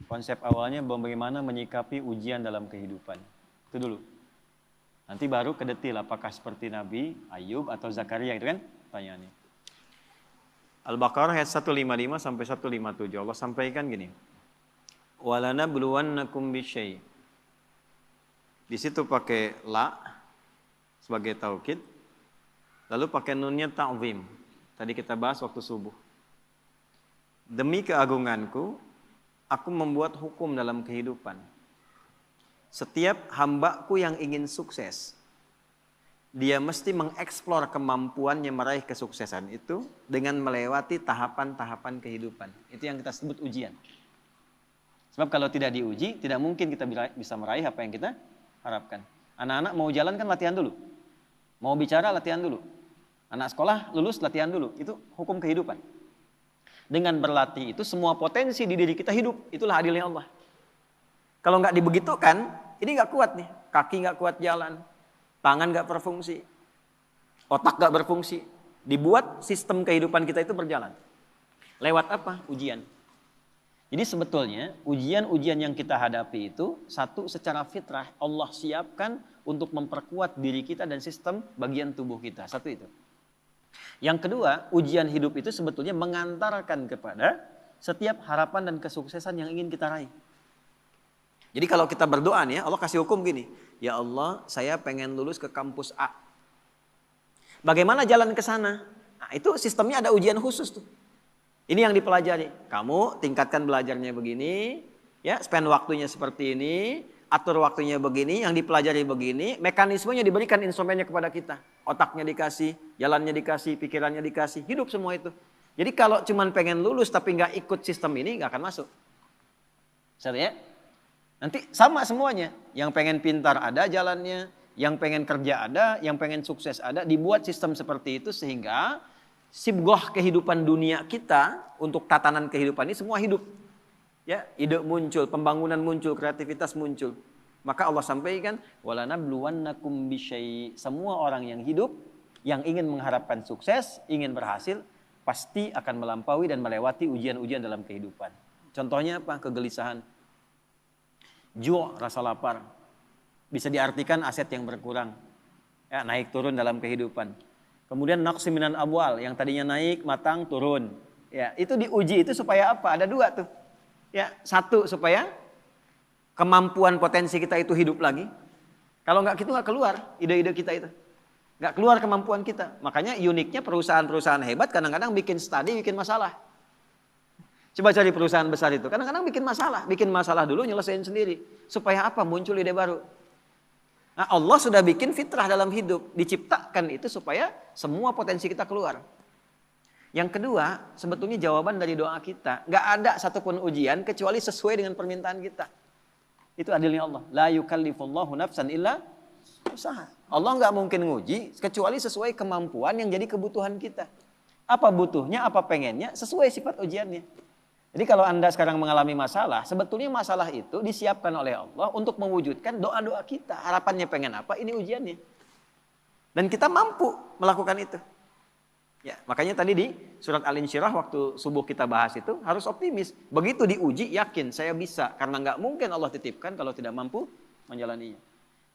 Konsep awalnya bagaimana menyikapi ujian dalam kehidupan. Itu dulu. Nanti baru ke detil apakah seperti Nabi Ayub atau Zakaria, itu kan pertanyaannya. Al-Baqarah ayat 155 sampai 157. Allah sampaikan gini. Walanabluwannakum bisyai'. Di situ pakai la sebagai taukid. Lalu pakai nunnya ta'zim. Tadi kita bahas waktu subuh. Demi keagunganku, aku membuat hukum dalam kehidupan. Setiap hambaku yang ingin sukses, dia mesti mengeksplor kemampuannya meraih kesuksesan itu dengan melewati tahapan-tahapan kehidupan. Itu yang kita sebut ujian. Sebab kalau tidak diuji, tidak mungkin kita bisa meraih apa yang kita harapkan. Anak-anak mau jalan kan latihan dulu. Mau bicara latihan dulu. Anak sekolah lulus latihan dulu. Itu hukum kehidupan. Dengan berlatih itu semua potensi di diri kita hidup. Itulah adilnya Allah. Kalau nggak dibegitukan, ini nggak kuat nih. Kaki nggak kuat jalan. Tangan nggak berfungsi. Otak nggak berfungsi. Dibuat sistem kehidupan kita itu berjalan. Lewat apa? Ujian. Jadi sebetulnya ujian-ujian yang kita hadapi itu satu secara fitrah Allah siapkan untuk memperkuat diri kita dan sistem bagian tubuh kita. Satu itu. Yang kedua, ujian hidup itu sebetulnya mengantarkan kepada setiap harapan dan kesuksesan yang ingin kita raih. Jadi kalau kita berdoa nih ya, Allah kasih hukum gini. Ya Allah, saya pengen lulus ke kampus A. Bagaimana jalan ke sana? Nah, itu sistemnya ada ujian khusus tuh. Ini yang dipelajari. Kamu tingkatkan belajarnya begini, ya, spend waktunya seperti ini, atur waktunya begini, yang dipelajari begini, mekanismenya diberikan instrumennya kepada kita. Otaknya dikasih, jalannya dikasih, pikirannya dikasih, hidup semua itu. Jadi kalau cuma pengen lulus tapi nggak ikut sistem ini, nggak akan masuk. Satu ya. Nanti sama semuanya. Yang pengen pintar ada jalannya, yang pengen kerja ada, yang pengen sukses ada. Dibuat sistem seperti itu sehingga sibgoh kehidupan dunia kita untuk tatanan kehidupan ini semua hidup. Ya, ide muncul, pembangunan muncul, kreativitas muncul. Maka Allah sampaikan, walanabluwannakum bisyai'. Semua orang yang hidup, yang ingin mengharapkan sukses, ingin berhasil, pasti akan melampaui dan melewati ujian-ujian dalam kehidupan. Contohnya apa? Kegelisahan. Ju', rasa lapar. Bisa diartikan aset yang berkurang. Ya, naik turun dalam kehidupan. Kemudian naqsi minan amwal, yang tadinya naik, matang, turun. Ya, itu diuji itu supaya apa? Ada dua tuh. Ya, satu supaya kemampuan potensi kita itu hidup lagi. Kalau nggak gitu nggak keluar ide-ide kita itu. Nggak keluar kemampuan kita. Makanya uniknya perusahaan-perusahaan hebat kadang-kadang bikin study, bikin masalah. Coba cari perusahaan besar itu. Kadang-kadang bikin masalah dulu nyelesain sendiri. Supaya apa? Muncul ide baru. Nah, Allah sudah bikin fitrah dalam hidup. Diciptakan itu supaya semua potensi kita keluar. Yang kedua, sebetulnya jawaban dari doa kita. Nggak ada satupun ujian kecuali sesuai dengan permintaan kita. Itu adilnya Allah. La yukallifullahu nafsan illa usaha. Allah nggak mungkin nguji kecuali sesuai kemampuan yang jadi kebutuhan kita. Apa butuhnya, apa pengennya, sesuai sifat ujiannya. Jadi kalau Anda sekarang mengalami masalah, sebetulnya masalah itu disiapkan oleh Allah untuk mewujudkan doa-doa kita. Harapannya pengen apa, ini ujiannya. Dan kita mampu melakukan itu. Ya, makanya tadi di surat Al-Insyirah waktu subuh kita bahas itu harus optimis. Begitu diuji, yakin saya bisa. Karena nggak mungkin Allah titipkan kalau tidak mampu menjalaninya.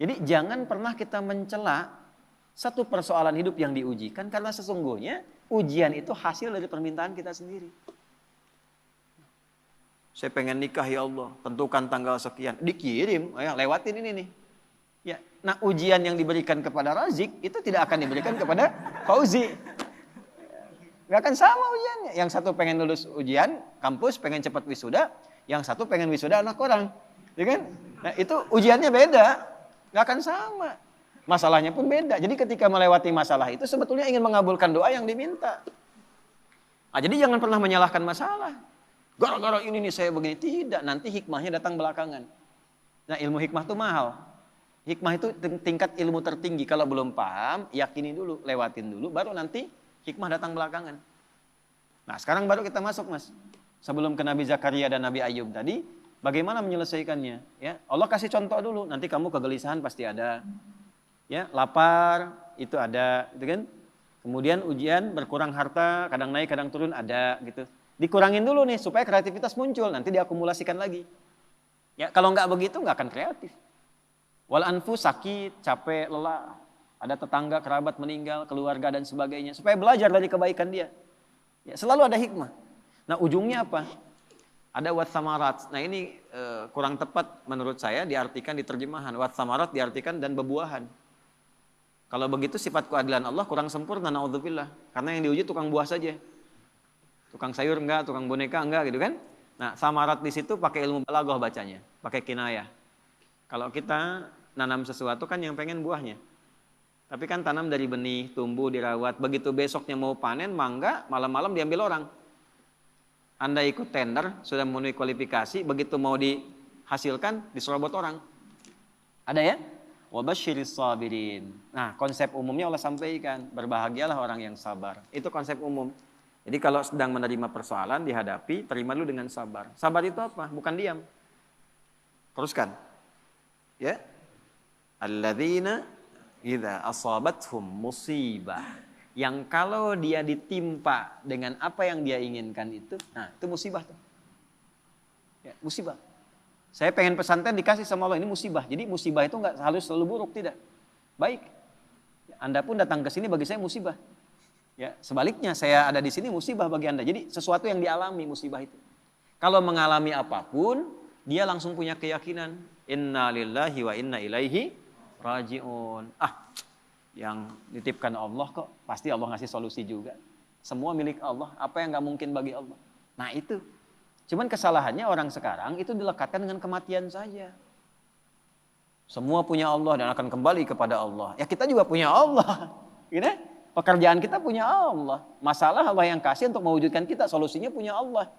Jadi jangan pernah kita mencela satu persoalan hidup yang diujikan. Karena sesungguhnya ujian itu hasil dari permintaan kita sendiri. Saya pengen nikah ya Allah, tentukan tanggal sekian. Dikirim, ya, lewatin ini nih. Ya, nah ujian yang diberikan kepada Razik itu tidak akan diberikan kepada Fauzi. Gak akan sama ujiannya. Yang satu pengen lulus ujian, kampus pengen cepat wisuda. Yang satu pengen wisuda anak orang. Ya kan? Nah itu ujiannya beda. Gak akan sama. Masalahnya pun beda. Jadi ketika melewati masalah itu sebetulnya ingin mengabulkan doa yang diminta. Nah, jadi jangan pernah menyalahkan masalah. Gara-gara ini nih saya begini. Tidak, nanti hikmahnya datang belakangan. Nah ilmu hikmah itu mahal. Hikmah itu tingkat ilmu tertinggi. Kalau belum paham, yakini dulu, lewatin dulu. Baru nanti hikmah datang belakangan. Nah sekarang baru kita masuk mas. Sebelum ke Nabi Zakaria dan Nabi Ayub tadi. Bagaimana menyelesaikannya? Ya, Allah kasih contoh dulu. Nanti kamu kegelisahan pasti ada. Ya, lapar itu ada. Gitu kan? Kemudian ujian berkurang harta. Kadang naik kadang turun ada gitu. Dikurangin dulu nih supaya kreativitas muncul, nanti diakumulasikan lagi. Ya, kalau nggak begitu nggak akan kreatif. Wal anfus sakit, capek, lelah, ada tetangga, kerabat meninggal, keluarga dan sebagainya, supaya belajar dari kebaikan dia. Ya, selalu ada hikmah. Nah, ujungnya apa? Ada wat samarat. Nah, ini kurang tepat menurut saya diartikan di terjemahan. Wat samarat diartikan dan bebuahan. Kalau begitu sifat keadilan Allah kurang sempurna, naudzubillah. Karena yang diuji tukang buah saja. Tukang sayur enggak, tukang boneka enggak gitu kan. Nah, samarat di situ pakai ilmu balaghah bacanya, pakai kinayah. Kalau kita nanam sesuatu kan yang pengen buahnya. Tapi kan tanam dari benih, tumbuh, dirawat. Begitu besoknya mau panen, mangga, malam-malam diambil orang. Anda ikut tender, sudah memenuhi kualifikasi, begitu mau dihasilkan, diserobot orang. Ada ya? Wabasyiris sabirin. Nah, konsep umumnya Allah sampaikan, berbahagialah orang yang sabar. Itu konsep umum. Jadi kalau sedang menerima persoalan, dihadapi, terima dulu dengan sabar. Sabar itu apa? Bukan diam. Teruskan. Ya. Alladzina idza asabathum musibah. Yang kalau dia ditimpa dengan apa yang dia inginkan itu, nah itu musibah tuh. Ya, musibah. Saya pengen pesantren dikasih sama Allah, ini musibah. Jadi musibah itu nggak harus selalu buruk, tidak. Baik. Anda pun datang ke sini bagi saya musibah. Ya, sebaliknya saya ada di sini musibah bagi Anda. Jadi sesuatu yang dialami musibah itu. Kalau mengalami apapun, dia langsung punya keyakinan, inna lillahi wa inna ilaihi raji'un. Yang dititipkan Allah kok, pasti Allah ngasih solusi juga. Semua milik Allah, apa yang nggak mungkin bagi Allah. Nah itu. Cuman kesalahannya orang sekarang itu dilekatkan dengan kematian saja. Semua punya Allah dan akan kembali kepada Allah. Ya kita juga punya Allah. Gitu? Pekerjaan kita punya Allah. Masalah Allah yang kasih untuk mewujudkan kita. Solusinya punya Allah.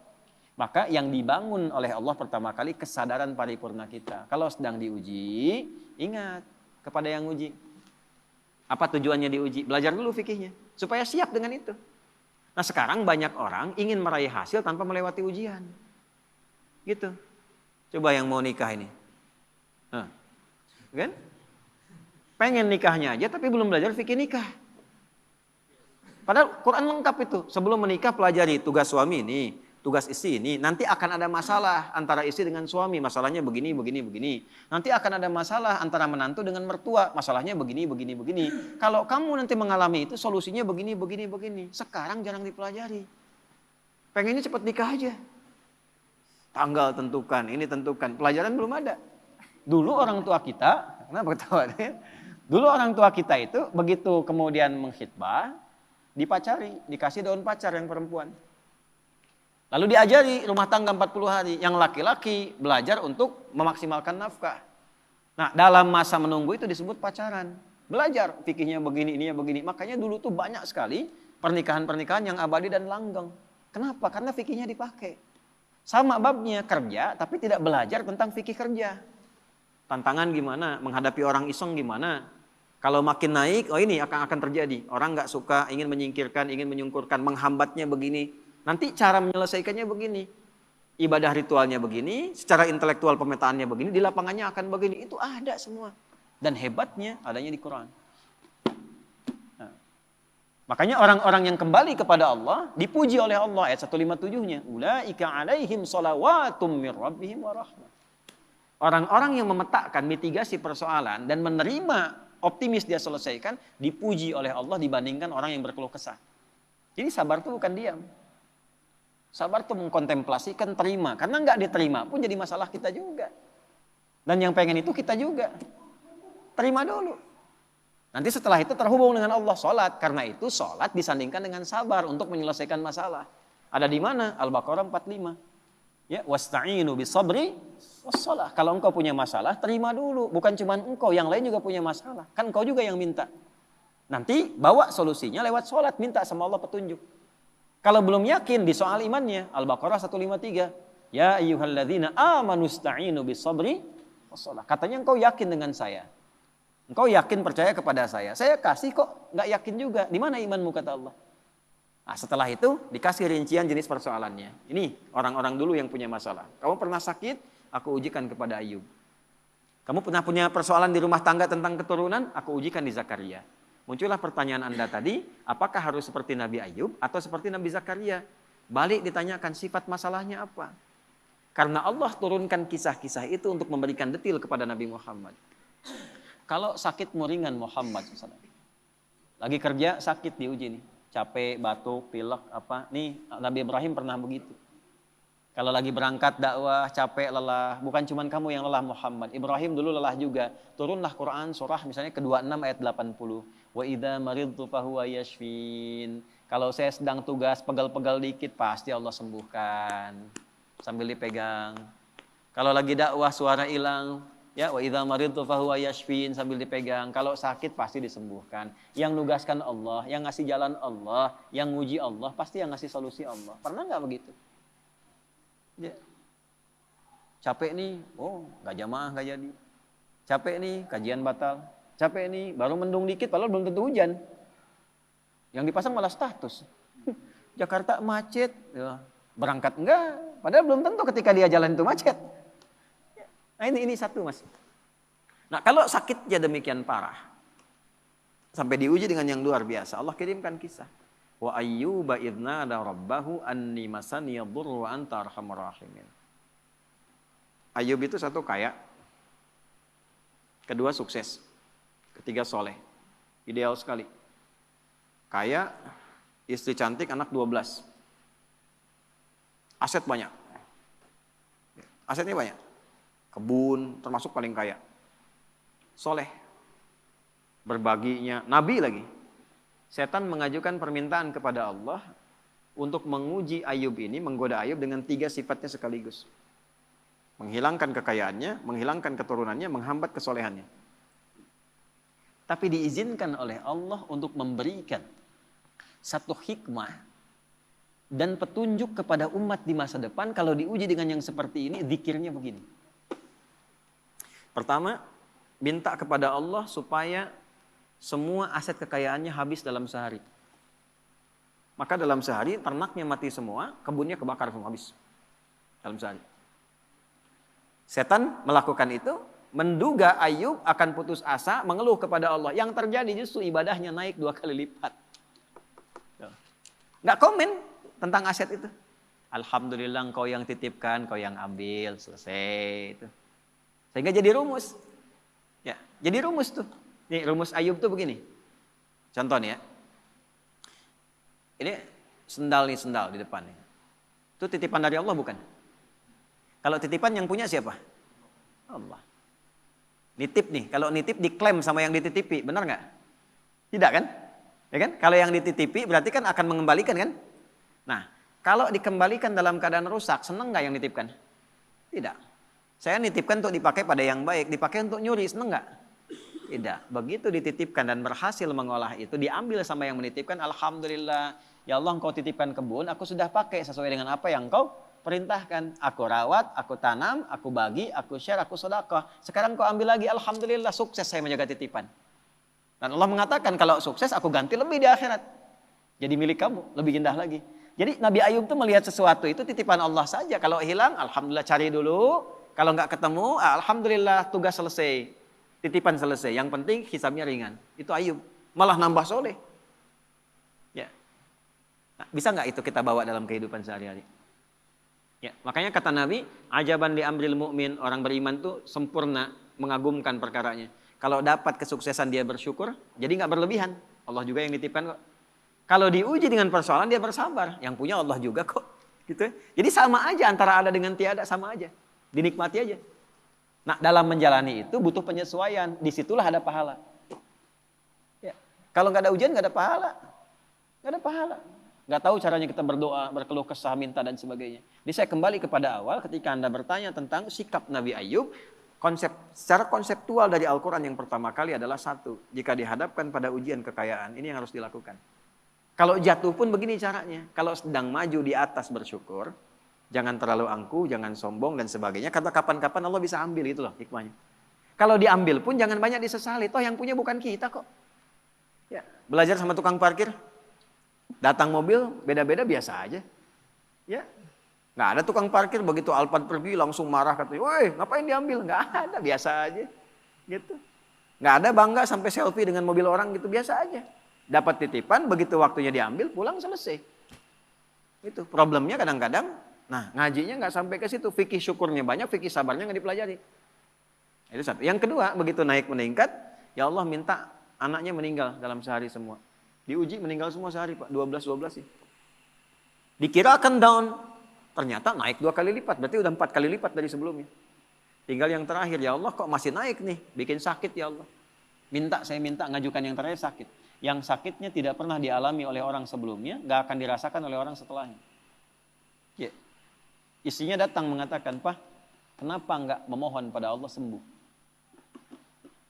Maka yang dibangun oleh Allah pertama kali kesadaran paripurna kita. Kalau sedang diuji, ingat kepada yang uji. Apa tujuannya diuji? Belajar dulu fikihnya. Supaya siap dengan itu. Nah sekarang banyak orang ingin meraih hasil tanpa melewati ujian. Gitu. Coba yang mau nikah ini. Kan? Pengen nikahnya aja tapi belum belajar fikih nikah. Padahal Quran lengkap itu. Sebelum menikah pelajari tugas suami ini, tugas istri ini. Nanti akan ada masalah antara istri dengan suami. Masalahnya begini, begini, begini. Nanti akan ada masalah antara menantu dengan mertua. Masalahnya begini, begini, begini. Kalau kamu nanti mengalami itu solusinya begini, begini, begini. Sekarang jarang dipelajari. Pengennya cepat nikah aja. Tanggal tentukan, ini tentukan. Pelajaran belum ada. Dulu orang tua kita, kenapa ketawa? Dulu orang tua kita itu begitu kemudian mengkhitbah, dipacari, dikasih daun pacar yang perempuan. Lalu diajari rumah tangga 40 hari. Yang laki-laki belajar untuk memaksimalkan nafkah. Nah dalam masa menunggu itu disebut pacaran. Belajar fikihnya begini, ininya begini. Makanya dulu tuh banyak sekali pernikahan-pernikahan yang abadi dan langgeng. Kenapa? Karena fikihnya dipakai. Sama babnya kerja tapi tidak belajar tentang fikih kerja. Tantangan gimana? Menghadapi orang iseng gimana? Kalau makin naik, oh ini akan terjadi. Orang nggak suka, ingin menyingkirkan, ingin menyungkurkan, menghambatnya begini. Nanti cara menyelesaikannya begini. Ibadah ritualnya begini, secara intelektual pemetaannya begini, di lapangannya akan begini. Itu ada semua. Dan hebatnya adanya di Quran. Nah, makanya orang-orang yang kembali kepada Allah, dipuji oleh Allah. Ayat 157-nya. Ulaika alaihim salawatum mir rabbihim wa rahmah. Orang-orang yang memetakan mitigasi persoalan dan menerima optimis dia selesaikan, dipuji oleh Allah dibandingkan orang yang berkeluh kesah. Jadi sabar itu bukan diam. Sabar itu mengkontemplasikan, terima. Karena nggak diterima pun jadi masalah kita juga. Dan yang pengen itu kita juga. Terima dulu. Nanti setelah itu terhubung dengan Allah, sholat. Karena itu sholat disandingkan dengan sabar untuk menyelesaikan masalah. Ada di mana? Al-Baqarah 45. Ya, wasta'inu bisabri wassalah. Kalau engkau punya masalah, terima dulu. Bukan cuma engkau, yang lain juga punya masalah. Kan engkau juga yang minta. Nanti bawa solusinya lewat sholat, minta sama Allah petunjuk. Kalau belum yakin di soal imannya, Al-Baqarah 153. Ya ayyuhalladzina amanu sta'inu bisabri wassalah. Katanya engkau yakin dengan saya. Engkau yakin percaya kepada saya. Saya kasih kok, nggak yakin juga. Di mana imanmu kata Allah? Nah, setelah itu dikasih rincian jenis persoalannya. Ini orang-orang dulu yang punya masalah. Kamu pernah sakit? Aku ujikan kepada Ayub. Kamu pernah punya persoalan di rumah tangga tentang keturunan? Aku ujikan di Zakaria. Muncullah pertanyaan Anda tadi, apakah harus seperti Nabi Ayub atau seperti Nabi Zakaria? Balik ditanyakan sifat masalahnya apa. Karena Allah turunkan kisah-kisah itu untuk memberikan detail kepada Nabi Muhammad. Kalau sakitmu ringan Muhammad SAW. Lagi kerja sakit diuji nih. Capek, batuk, pilek, apa. Nih Nabi Ibrahim pernah begitu. Kalau lagi berangkat dakwah, capek, lelah. Bukan cuma kamu yang lelah Muhammad. Ibrahim dulu lelah juga. Turunlah Quran surah misalnya ke-26 ayat 80. Wa idza maridtu fahuwa yashfin. Kalau saya sedang tugas pegal-pegal dikit pasti Allah sembuhkan. Sambil dipegang. Kalau lagi dakwah suara hilang, ya wa idza maridtu fahuwa yashfin sambil dipegang. Kalau sakit pasti disembuhkan. Yang nugaskan Allah, yang ngasih jalan Allah, yang nguji Allah, pasti yang ngasih solusi Allah. Pernah nggak begitu? Ya. Capek nih, oh nggak jamaah nggak jadi. Capek nih, kajian batal. Capek nih, baru mendung dikit, padahal belum tentu hujan. Yang dipasang malah status. Jakarta macet, ya. Berangkat enggak, padahal belum tentu ketika dia jalan itu macet. Nah ini satu mas. Nah kalau sakitnya demikian parah, sampai diuji dengan yang luar biasa, Allah kirimkan kisah. Wa ayyuba idna ada rabbahu anni masani yadurru wa anta arhamur rahimin. Ayub itu satu kaya, kedua sukses, ketiga soleh, ideal sekali. Kaya, istri cantik, anak 12. Aset banyak. Asetnya banyak. Kebun, termasuk paling kaya. Soleh. Berbaginya, nabi lagi. Setan mengajukan permintaan kepada Allah untuk menguji Ayub ini, menggoda Ayub dengan 3 sifatnya sekaligus. Menghilangkan kekayaannya, menghilangkan keturunannya, menghambat kesolehannya. Tapi diizinkan oleh Allah untuk memberikan satu hikmah dan petunjuk kepada umat di masa depan. Kalau diuji dengan yang seperti ini, zikirnya begini. Pertama, minta kepada Allah supaya semua aset kekayaannya habis dalam sehari. Maka dalam sehari ternaknya mati semua, kebunnya kebakar semua habis. Dalam sehari. Setan melakukan itu, menduga Ayub akan putus asa, mengeluh kepada Allah. Yang terjadi justru ibadahnya naik 2 kali lipat. Nggak komen tentang aset itu. Alhamdulillah engkau yang titipkan, kau yang ambil, selesai itu. Sehingga jadi rumus. Ya, jadi rumus tuh. Nih rumus Ayub tuh begini. Contoh nih ya. Ini sendal di depan nih. Itu titipan dari Allah bukan? Kalau titipan yang punya siapa? Allah. Nitip nih. Kalau nitip diklaim sama yang dititipi, benar nggak? Tidak kan? Ya kan? Kalau yang dititipi berarti kan akan mengembalikan kan? Nah, kalau dikembalikan dalam keadaan rusak, seneng nggak yang nitipkan? Tidak. Saya nitipkan untuk dipakai pada yang baik, dipakai untuk nyuri, seneng nggak? Tidak. Begitu dititipkan dan berhasil mengolah itu, diambil sama yang menitipkan, alhamdulillah. Ya Allah, engkau titipkan kebun, aku sudah pakai sesuai dengan apa yang engkau perintahkan. Aku rawat, aku tanam, aku bagi, aku share, aku sedekah. Sekarang kau ambil lagi, alhamdulillah, sukses saya menjaga titipan. Dan Allah mengatakan kalau sukses aku ganti lebih di akhirat. Jadi milik kamu, lebih indah lagi. Jadi Nabi Ayub tuh melihat sesuatu itu titipan Allah saja. Kalau hilang, alhamdulillah cari dulu. Kalau nggak ketemu, alhamdulillah tugas selesai. Titipan selesai. Yang penting hisabnya ringan. Itu Ayub. Malah nambah soleh. Ya. Nah, bisa nggak itu kita bawa dalam kehidupan sehari-hari? Ya, makanya kata Nabi, ajaban li amril mu'min, orang beriman tuh sempurna, mengagumkan perkaranya. Kalau dapat kesuksesan dia bersyukur, jadi nggak berlebihan. Allah juga yang nitipkan kok. Kalau diuji dengan persoalan dia bersabar, yang punya Allah juga kok. Gitu. Jadi sama aja antara ada dengan tiada, sama aja. Dinikmati aja. Nah, dalam menjalani itu butuh penyesuaian. Disitulah ada pahala. Ya. Kalau nggak ada ujian, nggak ada pahala. Nggak ada pahala. Nggak tahu caranya kita berdoa, berkeluh kesah, minta dan sebagainya. Jadi saya kembali kepada awal ketika Anda bertanya tentang sikap Nabi Ayub. Secara konseptual dari Al-Quran yang pertama kali adalah satu. Jika dihadapkan pada ujian kekayaan, ini yang harus dilakukan. Kalau jatuh pun begini caranya. Kalau sedang maju di atas bersyukur. Jangan terlalu angkuh, jangan sombong dan sebagainya. Kata kapan-kapan Allah bisa ambil, itu loh hikmahnya. Kalau diambil pun jangan banyak disesali. Toh yang punya bukan kita kok. Ya, belajar sama tukang parkir. Datang mobil beda-beda biasa aja. Ya, nggak ada tukang parkir begitu Alphard pergi langsung marah katanya, woi ngapain diambil? Nggak ada, biasa aja. Gitu. Nggak ada bangga sampai selfie dengan mobil orang gitu, biasa aja. Dapat titipan, begitu waktunya diambil, pulang selesai. Itu problemnya kadang-kadang, nah ngajinya nggak sampai ke situ, fikih syukurnya banyak, fikih sabarnya nggak dipelajari. Itu satu. Yang kedua, begitu naik meningkat, ya Allah minta anaknya meninggal dalam sehari semua. Diuji meninggal semua sehari Pak, 12 sih. Dikira akan down, ternyata naik 2 kali lipat, berarti udah 4 kali lipat dari sebelumnya. Tinggal yang terakhir, ya Allah kok masih naik nih, bikin sakit ya Allah. Saya minta ngajukan yang terakhir sakit. Yang sakitnya tidak pernah dialami oleh orang sebelumnya, gak akan dirasakan oleh orang setelahnya. Ya. Istrinya datang mengatakan, Pak, kenapa enggak memohon pada Allah sembuh?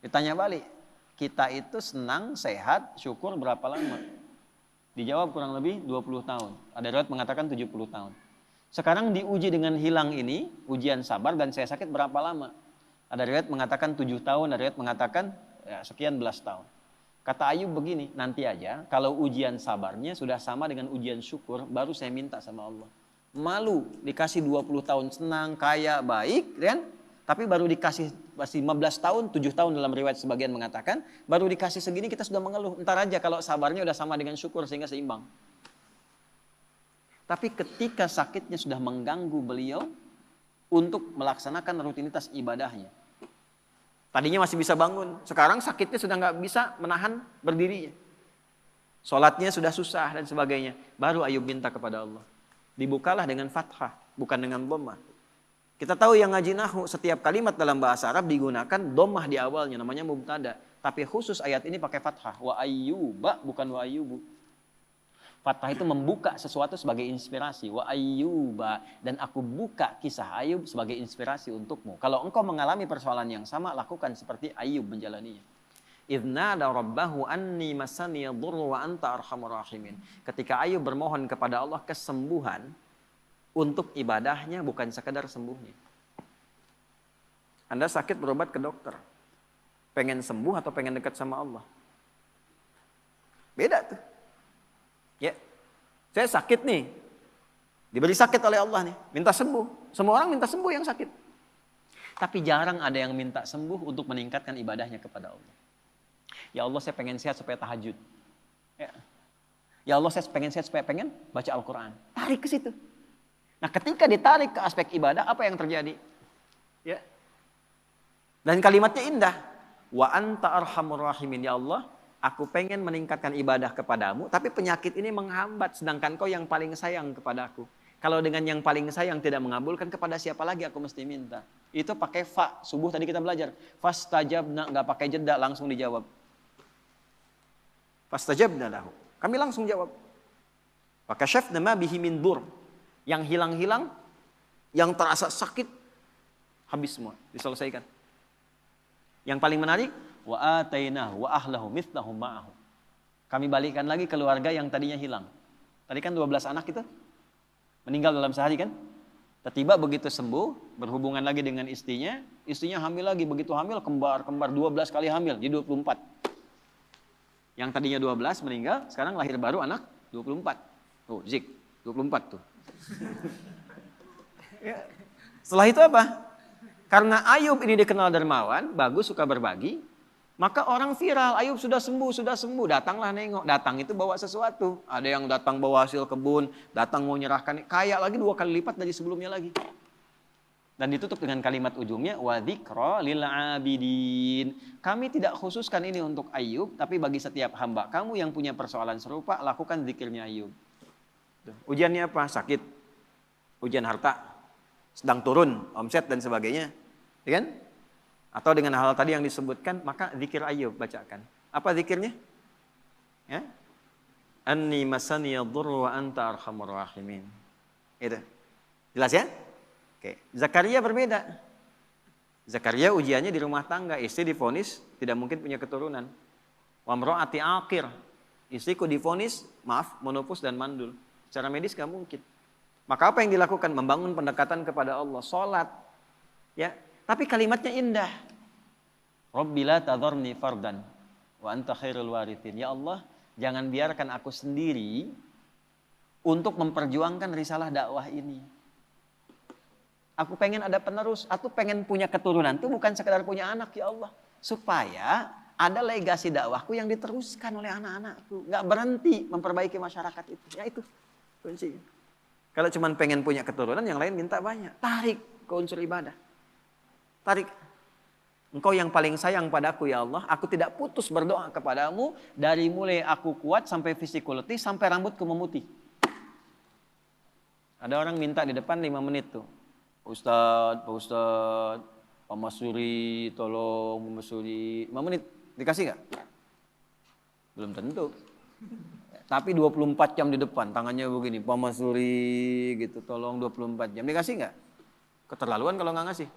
Ditanya balik, kita itu senang, sehat, syukur berapa lama? Dijawab kurang lebih 20 tahun. Ada riwayat mengatakan 70 tahun. Sekarang diuji dengan hilang ini, ujian sabar dan saya sakit berapa lama? Ada riwayat mengatakan 7 tahun, ada riwayat mengatakan ya, sekian belas tahun. Kata Ayub begini, nanti aja kalau ujian sabarnya sudah sama dengan ujian syukur, baru saya minta sama Allah. Malu, dikasih 20 tahun senang, kaya, baik, kan? Tapi baru dikasih masih 15 tahun, 7 tahun dalam riwayat sebagian mengatakan, baru dikasih segini kita sudah mengeluh. Ntar aja kalau sabarnya udah sama dengan syukur sehingga seimbang. Tapi ketika sakitnya sudah mengganggu beliau untuk melaksanakan rutinitas ibadahnya. Tadinya masih bisa bangun, sekarang sakitnya sudah nggak bisa menahan berdirinya. Sholatnya sudah susah dan sebagainya. Baru Ayub minta kepada Allah. Dibukalah dengan fathah, bukan dengan dhammah. Kita tahu yang ngaji nahwu, setiap kalimat dalam bahasa Arab digunakan dhammah di awalnya, namanya mubtada. Tapi khusus ayat ini pakai fathah. Wa ayyuba, bukan wa ayyubu. Fathah itu membuka sesuatu sebagai inspirasi. Wa ayyuba. Dan aku buka kisah Ayub sebagai inspirasi untukmu. Kalau engkau mengalami persoalan yang sama, lakukan seperti Ayub menjalaninya. Idznada rabbahu anni masani yadurru wa anta arhamur rahimin. Ketika Ayub bermohon kepada Allah kesembuhan untuk ibadahnya, bukan sekedar sembuhnya. Anda sakit berobat ke dokter. Pengen sembuh atau pengen dekat sama Allah? Beda tuh. Ya, saya sakit nih. Diberi sakit oleh Allah nih. Minta sembuh. Semua orang minta sembuh yang sakit. Tapi jarang ada yang minta sembuh untuk meningkatkan ibadahnya kepada Allah. Ya Allah saya pengen sehat supaya tahajud. Ya Allah saya pengen sehat supaya pengen baca Al-Quran. Tarik ke situ. Nah ketika ditarik ke aspek ibadah, apa yang terjadi? Ya. Dan kalimatnya indah. Wa anta arhamur rahimin. Ya Allah, aku pengen meningkatkan ibadah kepadamu, tapi penyakit ini menghambat, sedangkan kau yang paling sayang kepadaku. Kalau dengan yang paling sayang tidak mengabulkan, kepada siapa lagi aku mesti minta? Itu pakai fa, subuh tadi kita belajar. Fastajabna, nggak pakai jeda, langsung dijawab. Fastajabna lahu. Kami langsung jawab. Fakashafna ma bihi min dur. Yang hilang-hilang, yang terasa sakit, habis semua, diselesaikan. Yang paling menarik, wa atainahu wa ahlahu mithlahum ma'ahu. Kami balikan lagi keluarga yang tadinya hilang. Tadi kan 12 anak itu meninggal dalam sehari kan? Tiba-tiba begitu sembuh, berhubungan lagi dengan istrinya hamil lagi, begitu hamil kembar 12 kali hamil, jadi 24. Yang tadinya 12 meninggal, sekarang lahir baru anak 24. Tuh, Zik, 24 tuh. Ya. Setelah itu apa? Karena Ayub ini dikenal dermawan, bagus, suka berbagi, maka orang viral, Ayub sudah sembuh, datanglah nengok. Datang itu bawa sesuatu. Ada yang datang bawa hasil kebun, datang mau nyerahkan, kaya lagi 2 kali lipat dari sebelumnya lagi. Dan ditutup dengan kalimat ujungnya, wa dzikra lil abidin. Kami tidak khususkan ini untuk Ayub, tapi bagi setiap hamba kamu yang punya persoalan serupa, lakukan zikirnya Ayub. Ujiannya apa? Sakit. Ujian harta. Sedang turun, omset dan sebagainya. Ya kan? Atau dengan hal tadi yang disebutkan, maka zikir Ayub bacakan. Apa zikirnya? Ya? Anni masani yadurru wa anta arhamur rahimin. Itu. Jelas ya? Oke. Zakaria berbeda. Zakaria ujiannya di rumah tangga, istri divonis tidak mungkin punya keturunan. Wa mraati aqir. Istriku divonis, menopause dan mandul. Secara medis gak mungkin. Maka apa yang dilakukan? Membangun pendekatan kepada Allah, sholat. Ya, tapi kalimatnya indah. Rabbi la tadharni fardan wa anta khairul warithin. Ya Allah, jangan biarkan aku sendiri untuk memperjuangkan risalah dakwah ini. Aku pengen ada penerus, aku pengen punya keturunan. Itu bukan sekedar punya anak ya Allah. Supaya ada legasi dakwahku yang diteruskan oleh anak-anakku. Gak berhenti memperbaiki masyarakat itu. Ya itu kuncinya. Kalau cuma pengen punya keturunan, yang lain minta banyak. Tarik ke unsur ibadah. Tarik. Engkau yang paling sayang padaku ya Allah. Aku tidak putus berdoa kepadamu. Dari mulai aku kuat sampai fisikku letih, sampai rambutku memutih. Ada orang minta di depan 5 menit tuh. Ustadz, Pak Ustadz, Pak Masuri, tolong Pak Masuri. 5 menit, dikasih gak? Belum tentu. Tapi 24 jam di depan, tangannya begini, Pak Masuri gitu, tolong 24 jam. Dikasih nggak? Keterlaluan kalau nggak ngasih.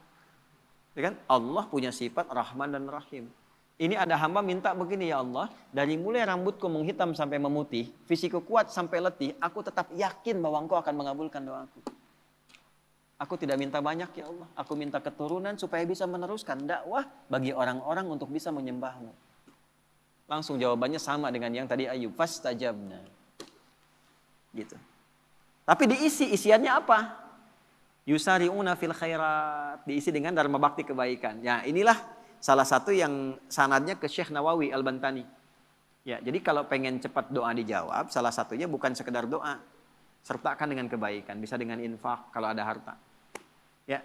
Ya kan? Allah punya sifat Rahman dan Rahim. Ini ada hamba minta begini, ya Allah, dari mulai rambutku menghitam sampai memutih, fisikku kuat sampai letih, aku tetap yakin bahwa Engkau akan mengabulkan doaku. Aku tidak minta banyak ya Allah, aku minta keturunan supaya bisa meneruskan dakwah bagi orang-orang untuk bisa menyembahmu. Langsung jawabannya sama dengan yang tadi Ayub, fastajabna. Gitu. Tapi isiannya apa? Yusari'una fil khairat, diisi dengan dharma bakti kebaikan. Ya, inilah salah satu yang sanadnya ke Syekh Nawawi Al-Bantani. Ya, jadi kalau pengen cepat doa dijawab, salah satunya bukan sekedar doa, sertakan dengan kebaikan, bisa dengan infak kalau ada harta. Ya.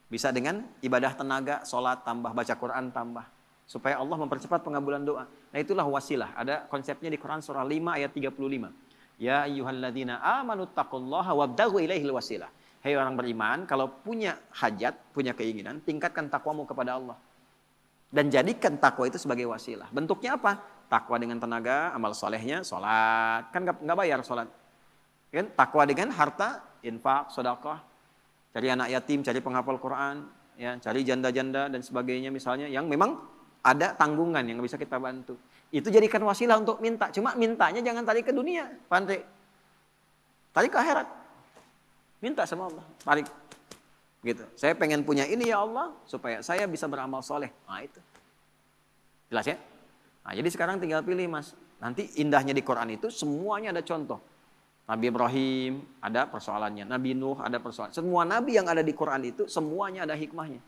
Bisa dengan ibadah tenaga, sholat tambah, baca Quran tambah. Supaya Allah mempercepat pengabulan doa. Nah itulah wasilah. Ada konsepnya di Quran surah 5 ayat 35. Ya ayyuhalladzina amanu taqullaha wabdaghu ilaihil wasilah. Hei orang beriman, kalau punya hajat, punya keinginan, tingkatkan takwamu kepada Allah. Dan jadikan takwa itu sebagai wasilah. Bentuknya apa? Takwa dengan tenaga, amal solehnya, sholat. Kan nggak bayar sholat. Kan? Takwa dengan harta, infak, sedekah. Cari anak yatim, cari penghafal Quran. Ya, cari janda-janda dan sebagainya misalnya. Yang memang ada tanggungan yang bisa kita bantu. Itu jadikan wasilah untuk minta. Cuma mintanya jangan tarik ke dunia. Pandai. Tarik ke akhirat. Minta sama Allah. Tarik. Gitu. Saya pengen punya ini ya Allah. Supaya saya bisa beramal soleh. Nah itu. Jelas ya? Nah jadi sekarang tinggal pilih mas. Nanti indahnya di Quran itu semuanya ada contoh. Nabi Ibrahim ada persoalannya. Nabi Nuh ada persoalan. Semua nabi yang ada di Quran itu semuanya ada hikmahnya.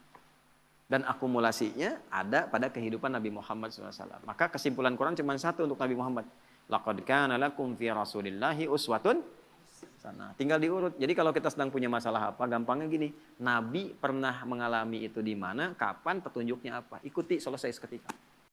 Dan akumulasinya ada pada kehidupan Nabi Muhammad SAW. Maka kesimpulan Quran cuma satu untuk Nabi Muhammad. Laqad kana lakum fi rasulillahi uswatun hasanah. Tinggal diurut. Jadi kalau kita sedang punya masalah apa, gampangnya gini. Nabi pernah mengalami itu di mana, kapan, petunjuknya apa. Ikuti, selesai seketika.